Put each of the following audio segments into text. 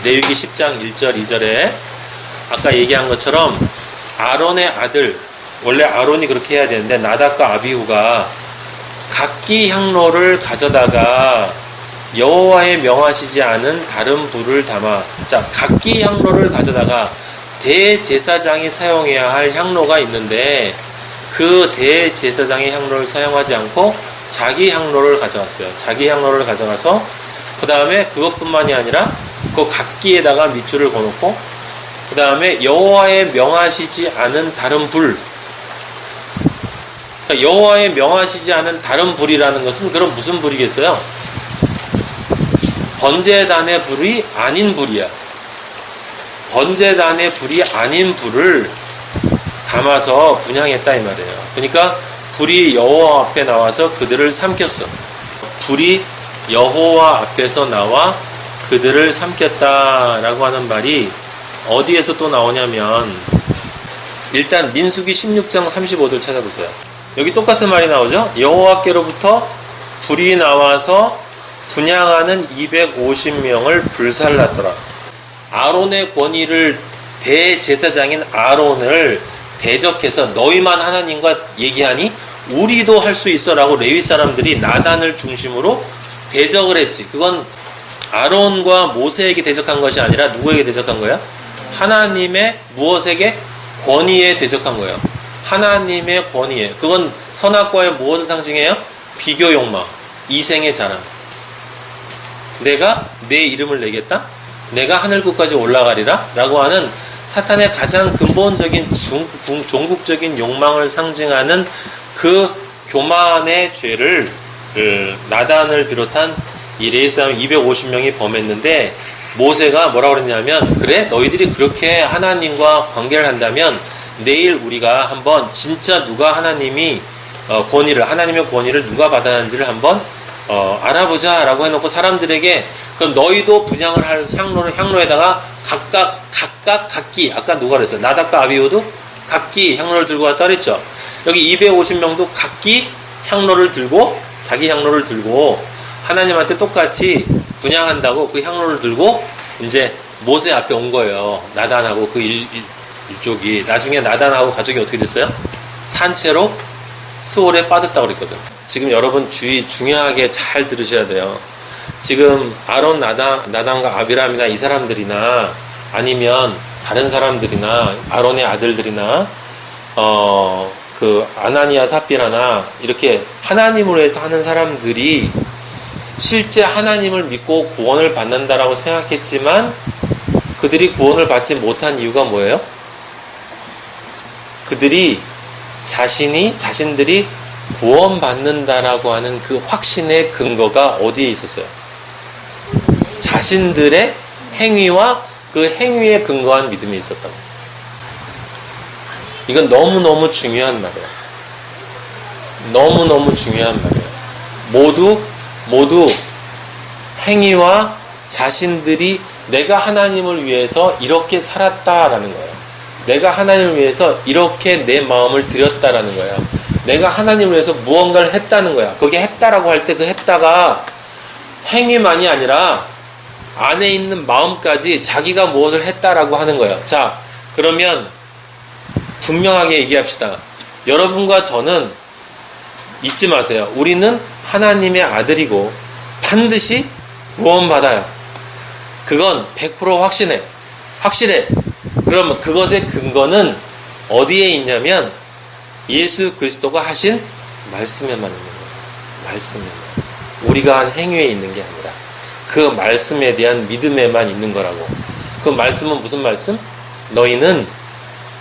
레위기 10장 1절 2절에 아까 얘기한 것처럼 아론의 아들, 원래 아론이 그렇게 해야 되는데 나답과 아비후가 각기 향로를 가져다가 여호와의 명하시지 않은 다른 불을 담아, 자, 각기 향로를 가져다가 대제사장이 사용해야 할 향로가 있는데 그 대제사장의 향로를 사용하지 않고 자기 향로를 가져왔어요. 자기 향로를 가져가서 그 다음에 그것뿐만이 아니라 그 각기에다가 밑줄을 거놓고 그 다음에 여호와의 명하시지 않은 다른 불, 그러니까 여호와의 명하시지 않은 다른 불이라는 것은 그럼 무슨 불이겠어요? 번제단의 불이 아닌 불이야. 번제단의 불이 아닌 불을 담아서 분향했다 이 말이에요. 그러니까 불이 여호와 앞에 나와서 그들을 삼켰어. 불이 여호와 앞에서 나와 그들을 삼켰다라고 하는 말이 어디에서 또 나오냐면 일단 민수기 16장 35절 찾아보세요. 여기 똑같은 말이 나오죠. 여호와께로부터 불이 나와서 분향하는 250명을 불살랐더라. 아론의 권위를, 대제사장인 아론을 대적해서 너희만 하나님과 얘기하니 우리도 할 수 있어 라고 레위 사람들이 나단을 중심으로 대적을 했지. 그건 아론과 모세에게 대적한 것이 아니라 누구에게 대적한 거야? 하나님의 무엇에게? 권위에 대적한 거예요. 하나님의 권위에. 그건 선악과의 무엇을 상징해요? 비교 욕망, 이생의 자랑. 내가 내 이름을 내겠다? 내가 하늘국까지 올라가리라? 라고 하는 사탄의 가장 근본적인 종국적인 욕망을 상징하는 그 교만의 죄를 나단을 비롯한 이 레위 사람 250명이 범했는데 모세가 뭐라고 그랬냐면, 그래 너희들이 그렇게 하나님과 관계를 한다면 내일 우리가 한번 진짜 누가 하나님의 권위를 누가 받았는지를 한번 알아보자 라고 해놓고 사람들에게 그럼 너희도 분향을 할 향로에다가 각기 아까 누가 그랬어요? 나답과 아비후도 각기 향로를 들고 왔다 그랬죠. 여기 250명도 각기 향로를 들고 자기 향로를 들고 하나님한테 똑같이 분향한다고 그 향로를 들고 이제 모세 앞에 온 거예요. 나단하고 그 일족이. 나중에 나단하고 가족이 어떻게 됐어요? 산채로 수월에 빠졌다고 그랬거든. 지금 여러분 중요하게 잘 들으셔야 돼요. 지금 아론, 나단과 아비람이나 이 사람들이나 아니면 다른 사람들이나 아론의 아들들이나 그 아나니아 삽비라나 이렇게 하나님으로 해서 하는 사람들이 실제 하나님을 믿고 구원을 받는다라고 생각했지만 그들이 구원을 받지 못한 이유가 뭐예요? 그들이 자신들이 구원받는다라고 하는 그 확신의 근거가 어디에 있었어요? 자신들의 행위와 그 행위에 근거한 믿음이 있었다고. 이건 너무너무 중요한 말이에요. 너무너무 중요한 말이에요. 모두 행위와 자신들이 내가 하나님을 위해서 이렇게 살았다라는 거예요. 내가 하나님을 위해서 이렇게 내 마음을 드렸다라는 거예요. 내가 하나님을 위해서 무언가를 했다는 거야. 거기 했다라고 할 때 그 했다가 행위만이 아니라 안에 있는 마음까지 자기가 무엇을 했다라고 하는 거예요. 자, 그러면 분명하게 얘기합시다. 여러분과 저는 잊지 마세요. 우리는 하나님의 아들이고 반드시 구원받아요. 그건 100% 확실해. 그러면 그것의 근거는 어디에 있냐면 예수 그리스도가 하신 말씀에만 있는 거예요. 말씀에만. 우리가 한 행위에 있는 게 아니라 그 말씀에 대한 믿음에만 있는 거라고. 그 말씀은 무슨 말씀? 너희는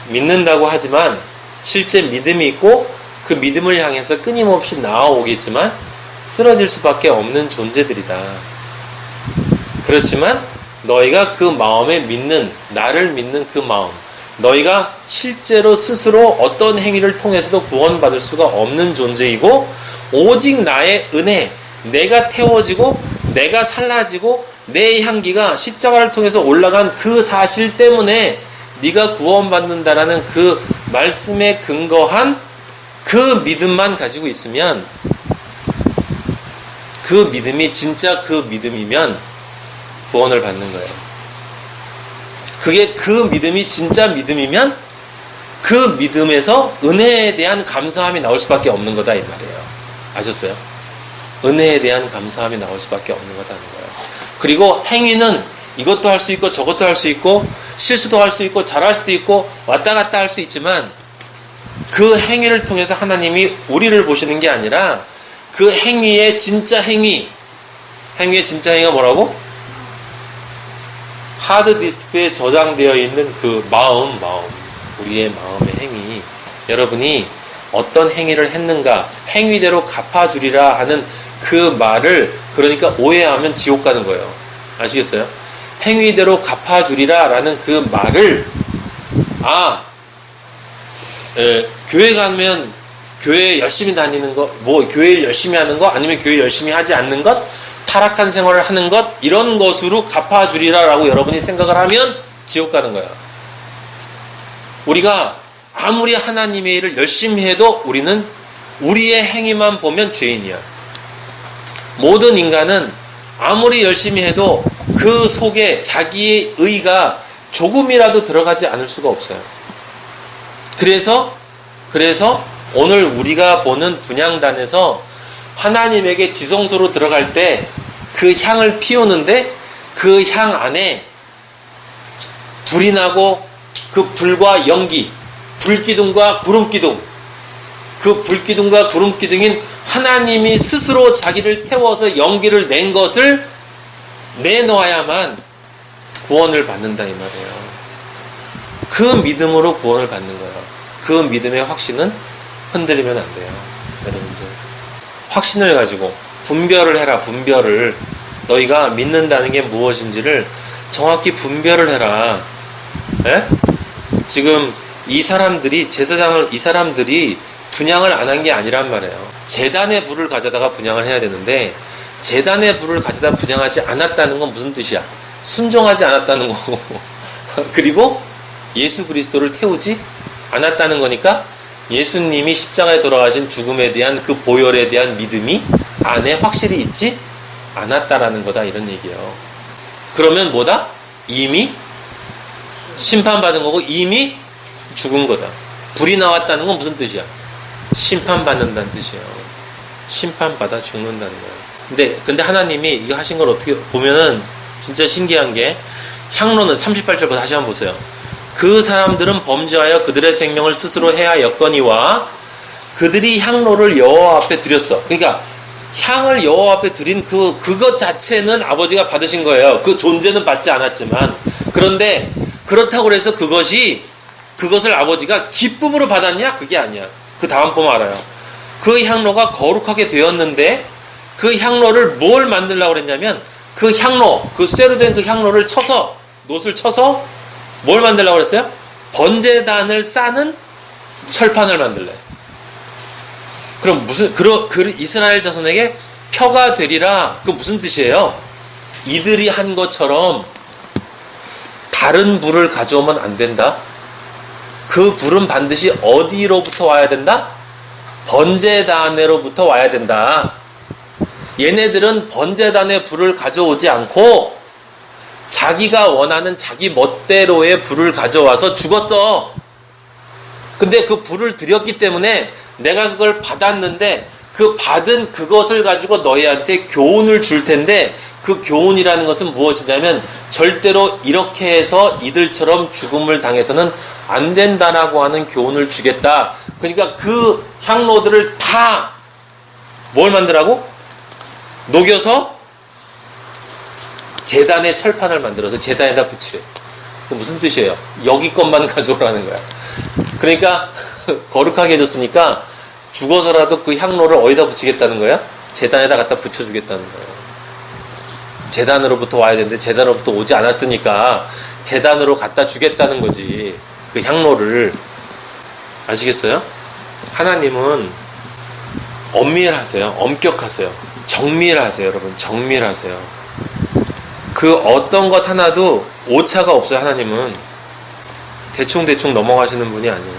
믿는다고 하지만 실제 믿음이 있고 그 믿음을 향해서 끊임없이 나아오겠지만 쓰러질 수밖에 없는 존재들이다. 그렇지만 너희가 그 마음에 나를 믿는 그 마음, 너희가 실제로 스스로 어떤 행위를 통해서도 구원받을 수가 없는 존재이고 오직 나의 은혜, 내가 태워지고 내가 살라지고 내 향기가 십자가를 통해서 올라간 그 사실 때문에 네가 구원받는다라는 그 말씀에 근거한 그 믿음만 가지고 있으면, 그 믿음이 진짜 그 믿음이면 구원을 받는 거예요. 그게 그 믿음이 진짜 믿음이면 그 믿음에서 은혜에 대한 감사함이 나올 수밖에 없는 거다 이 말이에요. 아셨어요? 은혜에 대한 감사함이 나올 수밖에 없는 거다는 거예요. 그리고 행위는 이것도 할 수 있고 저것도 할 수 있고 실수도 할 수 있고 잘할 수도 있고 왔다 갔다 할 수 있지만 그 행위를 통해서 하나님이 우리를 보시는 게 아니라 그 행위의 진짜 행위의 진짜 행위가 뭐라고? 하드디스크에 저장되어 있는 그 마음, 우리의 마음의 행위. 여러분이 어떤 행위를 했는가, 행위대로 갚아주리라 하는 그 말을 그러니까 오해하면 지옥 가는 거예요. 아시겠어요? 행위대로 갚아주리라 라는 그 말을 교회 가면 교회 열심히 다니는 것, 뭐 교회 열심히 하는 것, 아니면 교회 열심히 하지 않는 것, 타락한 생활을 하는 것, 이런 것으로 갚아주리라 라고 여러분이 생각을 하면 지옥 가는 거야. 우리가 아무리 하나님의 일을 열심히 해도 우리는 우리의 행위만 보면 죄인이야. 모든 인간은 아무리 열심히 해도 그 속에 자기의 의가 조금이라도 들어가지 않을 수가 없어요. 그래서 오늘 우리가 보는 분향단에서 하나님에게 지성소로 들어갈 때 그 향을 피우는데 그 향 안에 불이 나고 그 불과 연기, 불기둥과 구름기둥, 그 불기둥과 구름기둥인 하나님이 스스로 자기를 태워서 연기를 낸 것을 내놓아야만 구원을 받는다 이 말이에요. 그 믿음으로 구원을 받는 거예요. 그 믿음의 확신은 흔들리면 안 돼요. 여러분들 확신을 가지고 분별을 해라. 분별을 너희가 믿는다는 게 무엇인지를 정확히 분별을 해라. 에? 지금 이 사람들이 분향을 안 한 게 아니란 말이에요. 제단의 불을 가져다가 분향을 해야 되는데 제단의 불을 가져다 분향하지 않았다는 건 무슨 뜻이야? 순종하지 않았다는 거고 그리고 예수 그리스도를 태우지 않았다는 거니까 예수님이 십자가에 돌아가신 죽음에 대한 그 보혈에 대한 믿음이 안에 확실히 있지 않았다라는 거다 이런 얘기예요. 그러면 뭐다? 이미 심판받은 거고 이미 죽은 거다. 불이 나왔다는 건 무슨 뜻이야? 심판받는다는 뜻이에요. 심판받아 죽는다는 거예요. 근데 하나님이 이거 하신 걸 어떻게 보면은 진짜 신기한 게 향로는 38절부터 다시 한번 보세요. 그 사람들은 범죄하여 그들의 생명을 스스로 해하였거니와 그들이 향로를 여호와 앞에 드렸어. 그러니까 향을 여호와 앞에 드린 그것 자체는 아버지가 받으신 거예요. 그 존재는 받지 않았지만 그런데 그렇다고 해서 그것을 아버지가 기쁨으로 받았냐? 그게 아니야. 그 다음 보면 알아요. 그 향로가 거룩하게 되었는데 그 향로를 뭘 만들려고 그랬냐면 그 향로, 그 쇠로 된 그 향로를 쳐서 놋을 쳐서 뭘 만들려고 그랬어요? 번제단을 싸는 철판을 만들래. 그럼 이스라엘 자손에게 표가 되리라. 그 무슨 뜻이에요? 이들이 한 것처럼 다른 불을 가져오면 안 된다. 그 불은 반드시 어디로부터 와야 된다? 번제단으로부터 와야 된다. 얘네들은 번제단의 불을 가져오지 않고 자기가 원하는 자기 멋대로의 불을 가져와서 죽었어. 근데 그 불을 드렸기 때문에 내가 그걸 받았는데 그 받은 그것을 가지고 너희한테 교훈을 줄 텐데 그 교훈이라는 것은 무엇이냐면 절대로 이렇게 해서 이들처럼 죽음을 당해서는 안 된다라고 하는 교훈을 주겠다. 그러니까 그 향로들을 다 뭘 만들라고? 녹여서 제단의 철판을 만들어서 제단에다 붙이래. 무슨 뜻이에요? 여기 것만 가져오라는 거야. 그러니까 거룩하게 해줬으니까 죽어서라도 그 향로를 어디다 붙이겠다는 거야? 제단에다 갖다 붙여주겠다는 거예요. 제단으로부터 와야 되는데 제단으로부터 오지 않았으니까 제단으로 갖다 주겠다는 거지. 그 향로를. 아시겠어요? 하나님은 엄밀하세요. 엄격하세요. 정밀하세요. 여러분 정밀하세요. 그 어떤 것 하나도 오차가 없어요. 하나님은 대충 넘어가시는 분이 아니에요.